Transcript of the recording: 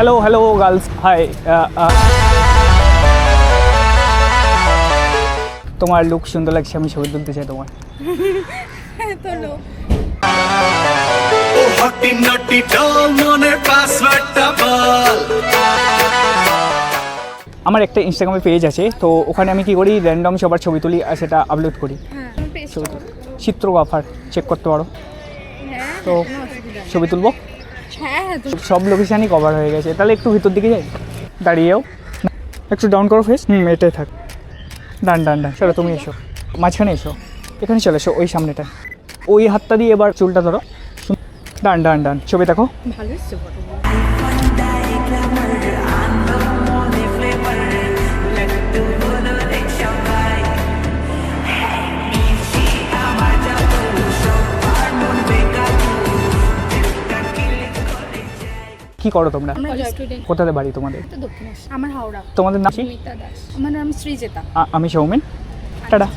Hello hello girls, hi. তোমার look সুন্দর লাগছে, আমি ছবি তুলতে চাই তোমার। আমার একটা ইনস্টাগ্রামে পেজ আছে, তো ওখানে আমি কি করি, র্যান্ডম সবার ছবি তুলি আর সেটা আপলোড করি। চিত্রগ্রাফার চেক করতে পারো। তো ছবি তুলবো, সব লোকেশানই কভার হয়ে গেছে। তাহলে একটু ভিতর দিকে যাই, দাঁড়িয়েও একটু ডাউন করো ফেস। এটাই থাক। ডান ডান ডান, চলো তুমি এসো, মাঝখানে এসো, এখানে চলে এসো, ওই সামনেটা। ওই হাতটা দিয়ে এবার চুলটা ধরো। ডান ডান ডান, ছবি দেখো। ভালো এসছে ফটো। কি করো তোমরা? আমরা স্টুডেন্ট। কোথাতে বাড়ি তোমাদের? দক্ষিণেশ্বর। আমার হাওড়া। তোমাদের নাম কি? সুমিতা দাস। আমার নাম সৃজেতা। আমি সৌমেন। টাটা।